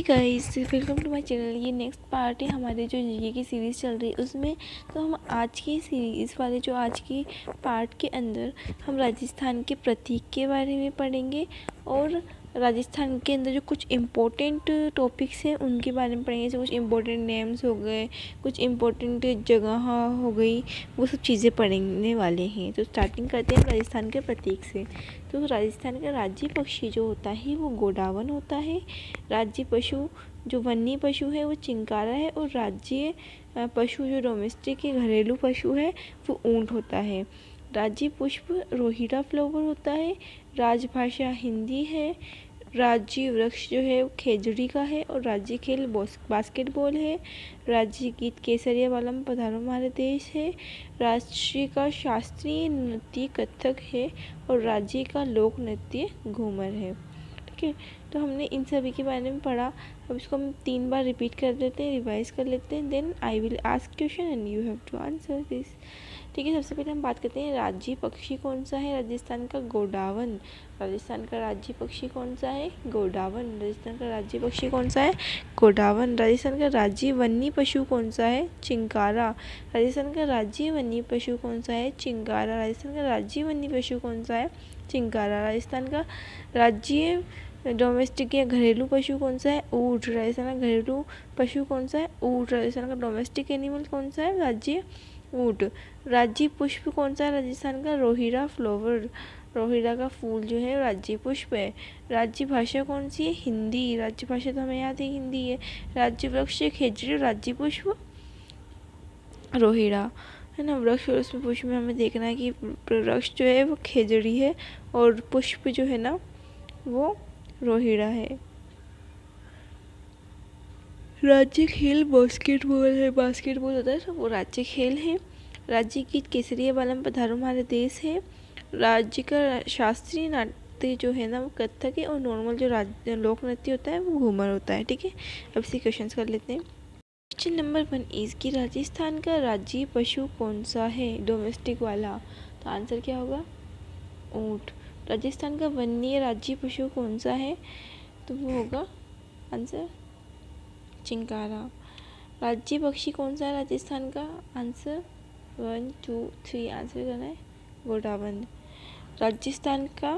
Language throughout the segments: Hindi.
Guys, welcome to my channel. ये नेक्स्ट पार्ट है हमारे जो जीके की सीरीज़ चल रही है उसमें। तो हम आज की सीरीज़ वाले जो आज की पार्ट के अंदर हम राजस्थान के प्रतीक के बारे में पढ़ेंगे और राजस्थान के अंदर जो कुछ इम्पोर्टेंट टॉपिक्स हैं उनके बारे में पढ़ेंगे। जैसे कुछ इम्पोर्टेंट नेम्स हो गए, कुछ इम्पोर्टेंट जगह हो गई, वो सब चीज़ें पढ़ने वाले हैं। तो स्टार्टिंग करते हैं राजस्थान के प्रतीक से। तो राजस्थान का राज्य पक्षी जो होता है वो गोडावन होता है। राज्य पशु जो वन्य पशु है वो चिंकारा है और राज्य पशु जो डोमेस्टिक है घरेलू पशु है वो ऊंट होता है। राज्य पुष्प रोहिड़ा फ्लावर होता है। राजभाषा हिंदी है। राज्य वृक्ष जो है वो खेजड़ी का है और राज्य खेल बास्केटबॉल है। राज्य गीत केसरिया वालम पधारो हमारे देश है। राज्य का शास्त्रीय नृत्य कथक है और राज्य का लोक नृत्य घूमर है। ठीक है, तो हमने इन सभी के बारे में पढ़ा। अब इसको हम 3 बार रिपीट कर लेते हैं, रिवाइज कर लेते हैं। Then I will ask question and you have to answer this. ठीक है, सबसे पहले हम बात करते हैं राज्य पक्षी कौन सा है। राजस्थान का गोडावन। राजस्थान का राज्य पक्षी कौन सा है? गोडावन। राजस्थान का राज्य पक्षी कौन सा है? गोडावन। राजस्थान का राज्य वन्य पशु कौन सा है? चिंकारा। राजस्थान का राज्य वन्य पशु कौन सा है? चिंकारा। राजस्थान का राज्य वन्य पशु कौन सा है? चिंकारा। राजस्थान का राज्य डोमेस्टिक या घरेलू पशु कौन सा है? ऊँट। राजस्थान का घरेलू पशु कौन सा है? ऊँट। राजस्थान का डोमेस्टिक एनिमल कौन सा है? राज्य ऊँट। राज्य पुष्प कौन सा है राजस्थान का? रोहिड़ा फ्लावर। रोहिड़ा का फूल जो है राज्य पुष्प है। राज्य भाषा कौन सी है? हिंदी। राज्य भाषा तो हमें याद है हिंदी है। राज्य वृक्ष खेजड़ी, राज्य पुष्प रोहिड़ा है ना। वृक्ष और उसमें पुष्प में हमें देखना है कि वृक्ष जो है वो खेजड़ी है और पुष्प जो है ना वो रोहिड़ा है। राज्य खेल बास्केटबॉल है। बास्केटबॉल होता है तो वो राज्य खेल है। राज्य गीत केसरिया वालम पधारो हमारे देश है। राज्य का शास्त्रीय नृत्य जो है ना वो कथक है और नॉर्मल जो लोक नृत्य होता है वो घूमर होता है। ठीक है, अब इसी क्वेश्चन कर लेते हैं। क्वेश्चन नंबर 1 इज कि राजस्थान का राज्य पशु कौन सा है डोमेस्टिक वाला? तो आंसर क्या होगा? ऊँट। राजस्थान का वन्य राज्य पशु कौन सा है? तो वो होगा आंसर चिंकारा। राज्य पक्षी कौन सा है राजस्थान का? आंसर 1 2 3 आंसर करना है गोडावन। राजस्थान का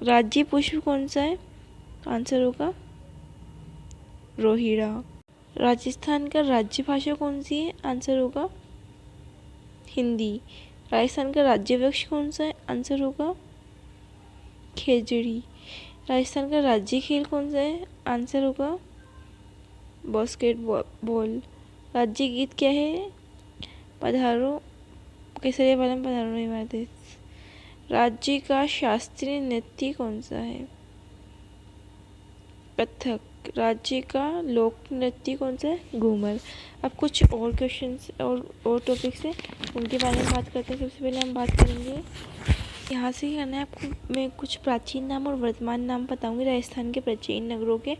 राज्य पुष्प कौन सा है? आंसर होगा रोहिड़ा। राजस्थान का राज्य भाषा कौन सी है? आंसर होगा हिंदी। राजस्थान का राज्य वृक्ष कौन सा है? आंसर होगा खेजड़ी। राजस्थान का राज्य खेल कौन सा है? आंसर होगा बास्केटबॉल। राज्य गीत क्या है? पधारो केसरिया वालम पधारो नहीं हमारे देश। राज्य का शास्त्रीय नृत्य कौन सा है? कथक। राज्य का लोक नृत्य कौन सा है? घूमर। अब कुछ और क्वेश्चंस और टॉपिक्स हैं उनके बारे में बात करते हैं। सबसे पहले हम बात करेंगे यहाँ से ही करना है आपको। मैं कुछ प्राचीन नाम और वर्तमान नाम बताऊंगी राजस्थान के प्राचीन नगरों के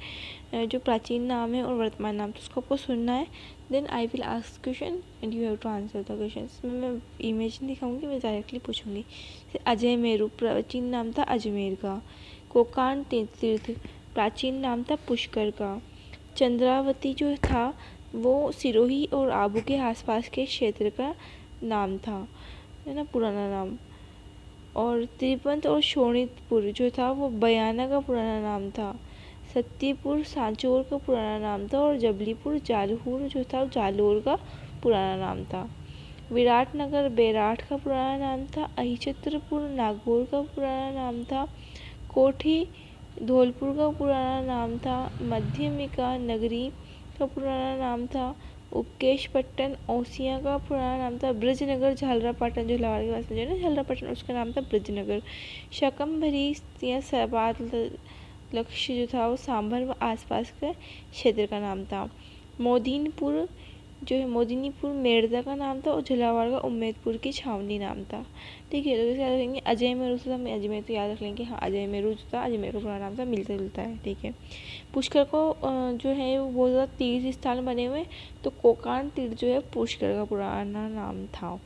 जो प्राचीन नाम है और वर्तमान नाम, तो उसको आपको सुनना है। Then I will ask question and you have to answer the question. मैं इमेज नहीं दिखाऊंगी, मैं डायरेक्टली पूछूंगी। अजय मेरू प्राचीन नाम था अजमेर का। कोकान तीर्थ प्राचीन नाम था पुष्कर का। चंद्रावती जो था वो सिरोही और आबू के आसपास के क्षेत्र का नाम था, है ना, पुराना नाम। और त्रिपंत और शोणितपुर जो था वो बयाना का पुराना नाम था। सत्तीपुर सांचौर का पुराना नाम था और जबलीपुर जालौर जो था जालौर का पुराना नाम था। विराटनगर बेराट का पुराना नाम था। अहिछत्रपुर नागौर का पुराना नाम था। कोठी धौलपुर का पुराना नाम था। मध्यमिका नगरी का पुराना नाम था। उपकेशपट्टन औसिया का पुराना नाम था। ब्रजनगर झालरापाटन जो लाहौर के पास में जो है ना झालरापाटन, उसका नाम था ब्रजनगर। शकंभरी या सबात लक्ष्य जो था वो सांभर व आसपास के क्षेत्र का नाम था। मोदीनपुर जो है मोदिनीपुर मेड़ता का नाम था और झालावाड़ का उम्मेदपुर की छावनी नाम था। ठीक है, तो जैसे याद रखेंगे अजय मेरू से हम अजमेर तो याद रख लेंगे। हाँ, अजय मेरू जो था अजमेर का पुराना नाम था, मिलता जुलता है। ठीक है, पुष्कर को जो है वो बहुत ज़्यादा तीर्थ स्थान बने हुए, तो कोकान तीर्थ जो है पुष्कर का पुराना नाम था।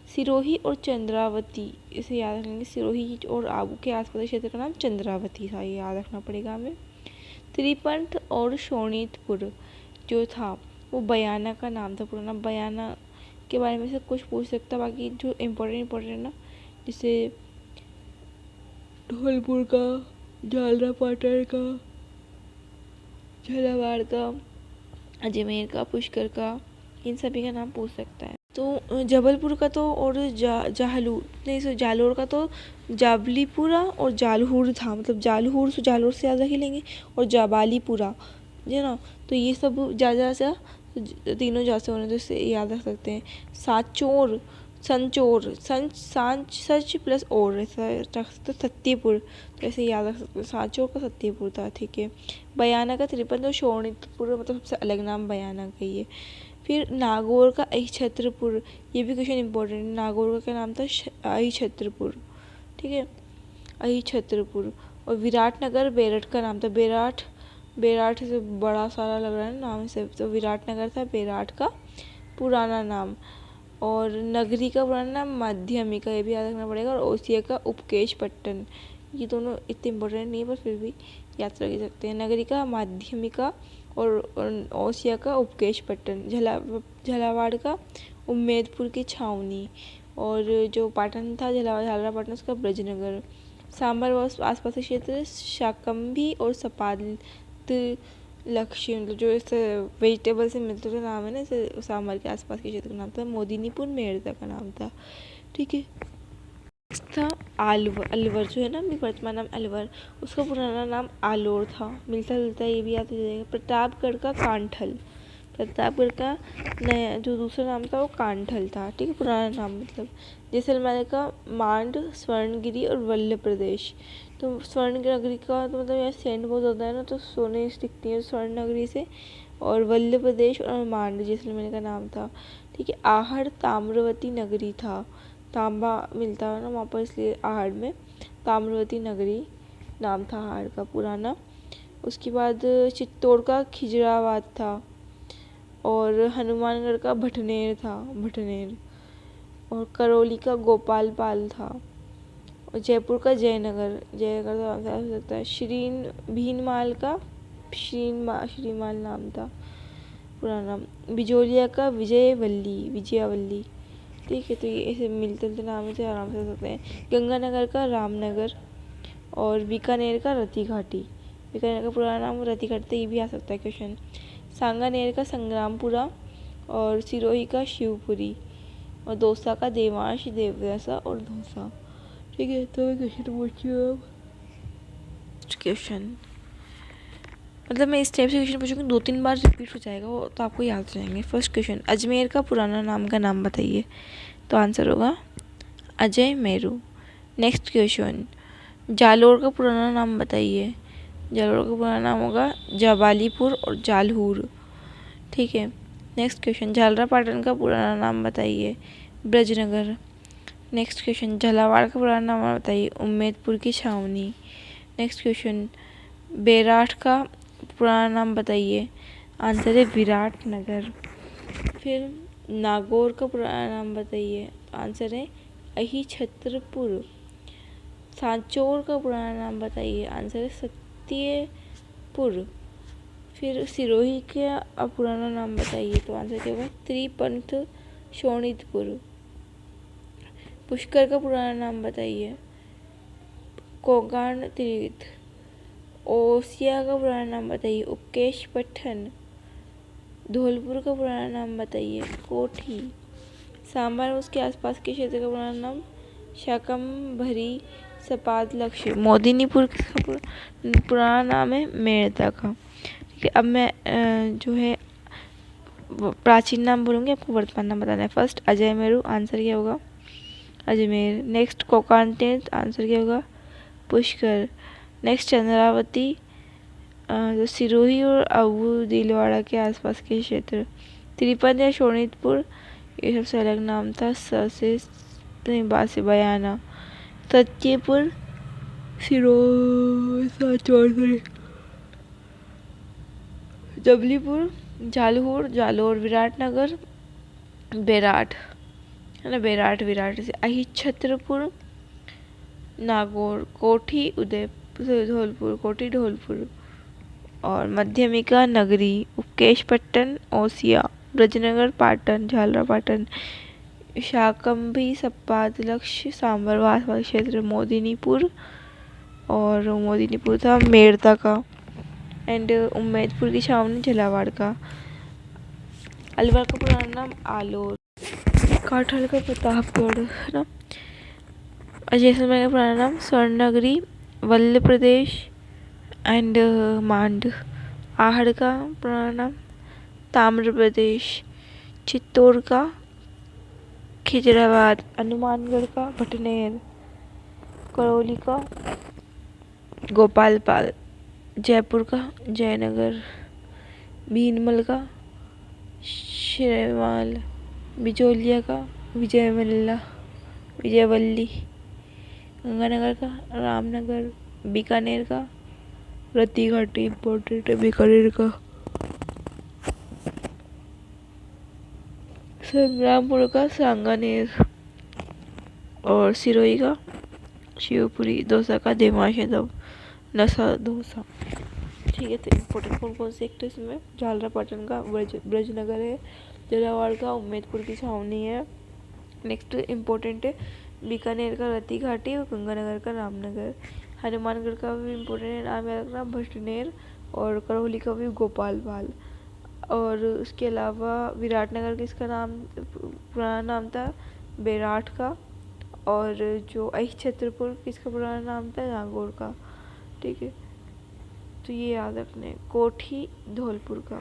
सिरोही और चंद्रावती इसे याद रखेंगे। सिरोही और आबू के आसपास क्षेत्र का नाम चंद्रावती था, ये याद रखना पड़ेगा हमें। त्रिपंथ और शोणितपुर जो था वो बयाना का नाम था, पुराना बयाना के बारे में से कुछ पूछ सकता, बाकी जो इम्पोर्टेंट ना, जैसे धौलपुर का, झालरापाटन का, झालावाड़ का, अजमेर का, पुष्कर का, इन सभी का नाम पूछ सकता है। तो जबलपुर का तो और जालोर का तो जाबलीपुरा और जालहूर था, मतलब जालोर से याद रख लेंगे, और जाबालीपुरा है ना, तो ये सब जा सा तीनों जा से होने, तो इससे याद रख सकते हैं। साचोर, संचोर, सच प्लस और ऐसा रख सकते, सत्यपुर, तो ऐसे याद रख सकते, साचोर का सत्यपुर था, ठीक है। बयाना का त्रिपंथ और शोणितपुर मतलब सबसे अलग नाम बयाना का ही है। फिर नागौर का अहिछत्रपुर, ये भी क्वेश्चन इंपॉर्टेंट है। नागौर का क्या नाम था? अहिछत्रपुर, ठीक है, अहिछत्रपुर। और विराटनगर बेरठ का नाम था, बेराट से बड़ा सारा लग रहा है नाम से, तो विराटनगर था बेराट का पुराना नाम। और नगरी का पुराना नाम माध्यमिका, ये भी याद रखना पड़ेगा। और ओसिया का उपकेशपट्टन, ये दोनों इतने इम्पोर्टेंट नहीं है पर फिर भी याद रख सकते हैं। नगरी का माध्यमिका और ओसिया का उपकेशपट्टन। झालावाड़ का उम्मेदपुर की छावनी। और जो पाटन था झालरापाटन, उसका ब्रजनगर। सांबर व आसपास के क्षेत्र शाकंभी और सपाट लक्ष्य, मतलब जो इस वेजिटेबल से मिलते हुए नाम है ना, इसे सांबर के आसपास के क्षेत्र का नाम था मोदिनीपुर, मेड़ता का नाम था, ठीक है। था अलवर जो है ना, वर्तमान नाम अलवर, उसका पुराना नाम आलोर था, मिलता जुलता ये भी याद हो जाएगा। प्रतापगढ़ का कांठल, प्रतापगढ़ का नया जो दूसरा नाम था वो कांठल था, ठीक है, पुराना नाम मतलब। जैसलमेर का मांड, स्वर्णगिरी और वल्लभ प्रदेश। तो स्वर्ण नगरी का तो मतलब यहाँ सेंट बहुत होता है ना, तो सोने दिखती है स्वर्ण नगरी से। और वल्लभ प्रदेश और मांड जैसलमेर का नाम था, ठीक है। आहड़ ताम्रवती नगरी था, तांबा मिलता है ना वहाँ पर, इसलिए आहड़ में ताम्रवती नगरी नाम था आहड़ का पुराना। उसके बाद चित्तौड़ का खिजराबाद था। और हनुमानगढ़ का भटनेर था, भटनेर। और करौली का गोपाल पाल था। और जयपुर का जयनगर, जयनगर तो नाम हो सकता है। भीनमाल का श्रीमाल नाम था पुराना। बिजोलिया का विजयावल्ली, ठीक है, तो ये ऐसे मिलते जुलते नाम से आराम से हो सकते हैं। गंगानगर का रामनगर। और बीकानेर का रति घाटी, बीकानेर का पुराना नाम रति घाटी, तो ये भी आ सकता है क्वेश्चन। सांगानेर का संग्रामपुरा। और सिरोही का शिवपुरी। और दौसा का देवांश, देवव्यासा और दौसा, ठीक है। तो क्वेश्चन पूछिए अब। क्वेश्चन मतलब मैं इस टाइप से क्वेश्चन पूछूंगी, 2-3 बार रिपीट हो जाएगा वो, तो आपको याद हो जाएंगे। फर्स्ट क्वेश्चन, अजमेर का पुराना नाम का नाम बताइए, तो आंसर होगा अजय मेरू। नेक्स्ट क्वेश्चन, जालोर का पुराना नाम बताइए, जालोर का पुराना नाम होगा जाबालीपुर और जालहूर, ठीक है। नेक्स्ट क्वेश्चन, झालरापाटन का पुराना नाम बताइए, ब्रजनगर। नेक्स्ट क्वेश्चन, झालावाड़ का पुराना नाम बताइए, उम्मेदपुर की छावनी। नेक्स्ट क्वेश्चन, बेराठ का पुराना नाम बताइए, आंसर है विराटनगर। फिर नागौर का पुराना नाम बताइए, आंसर है अहिछत्रपुर। सांचौर का पुराना नाम बताइए, आंसर है सत्यपुर। फिर सिरोही का पुराना नाम बताइए, तो आंसर क्या होगा? त्रिपंथ शोणितपुर। पुष्कर का पुराना नाम बताइए, कोगान तीर्थ। ओसिया का पुराना नाम बताइए, उपकेश पट्टन। धौलपुर का पुराना नाम बताइए, कोठी। सांबर उसके आसपास के क्षेत्र का पुराना नाम शाकंभरी सपाट लक्ष्य। मोदिनीपुर का पुराना नाम है मेड़ता का। ठीक है, अब मैं जो है प्राचीन नाम बोलूँगी, आपको वर्तमान नाम बताना है। फर्स्ट अजय मेरू, आंसर क्या होगा? अजमेर। नेक्स्ट कोकान तीर्थ, आंसर क्या होगा? पुष्कर। नेक्स्ट चंद्रावती, जो सिरोही और अबू दिलवाड़ा के आसपास के क्षेत्र। त्रिपंथ या शोणितपुर, ये सबसे अलग नाम था, से बयाना। सत्यपुर, जबलीपुर, जालहूर, जालोर, विराटनगर, बेराट है ना, विराट से अहिछत्रपुर, नागौर, कोठी, धौलपुर, कोठी धौलपुर और माध्यमिका नगरी उपकेशपट्टन ओसिया, ब्रजनगर पाटन झालरापाटन, शाकंभरी सप्पाद लक्ष्य सांबरवास वाला क्षेत्र मोदिनीपुर, और मोदिनीपुर था मेड़ता का, एंड उम्मेदपुर की छावनी झालावाड़ का। अलवर का पुराना नाम आलोर, काठल का प्रतापगढ़ है ना। जैसलमेर का पुराना नाम स्वर्णनगरी, वल्ल प्रदेश एंड मांड। आहड़ का पुराना नाम ताम्र प्रदेश, चित्तौड़ का खिजराबाद, हनुमानगढ़ का भटनेर, करौली का गोपालपाल, जयपुर का जयनगर, भीनमल का शिरेवाल, बिजोलिया का विजयवल्ली, गंगानगर का रामनगर, बीकानेर का रत्ती घाटी, इम्पोर्टेंट है बीकानेर का, संग्रामपुर का सांगानेर, और सिरोही का शिवपुरी, दौसा का देमाशदव, नसा दौसा। ठीक है, तो इम्पोर्टेंट कौन कौन से एक तो इसमें झालरापाटन का ब्रजनगर है, झालावाड़ का उम्मेदपुर की छावनी है। नेक्स्ट इम्पोर्टेंट है बीकानेर का रत्ती घाटी और गंगानगर का रामनगर। हनुमानगढ़ का भी इम्पोर्टेंट नाम याद रखना भटनेर, और करौली का भी गोपालपाल। और उसके अलावा विराटनगर किसका नाम पुराना नाम था बेराठ का, और जो छत्रपुर किसका पुराना नाम था नागौर का। ठीक है, तो ये याद रखने। कोठी धौलपुर का।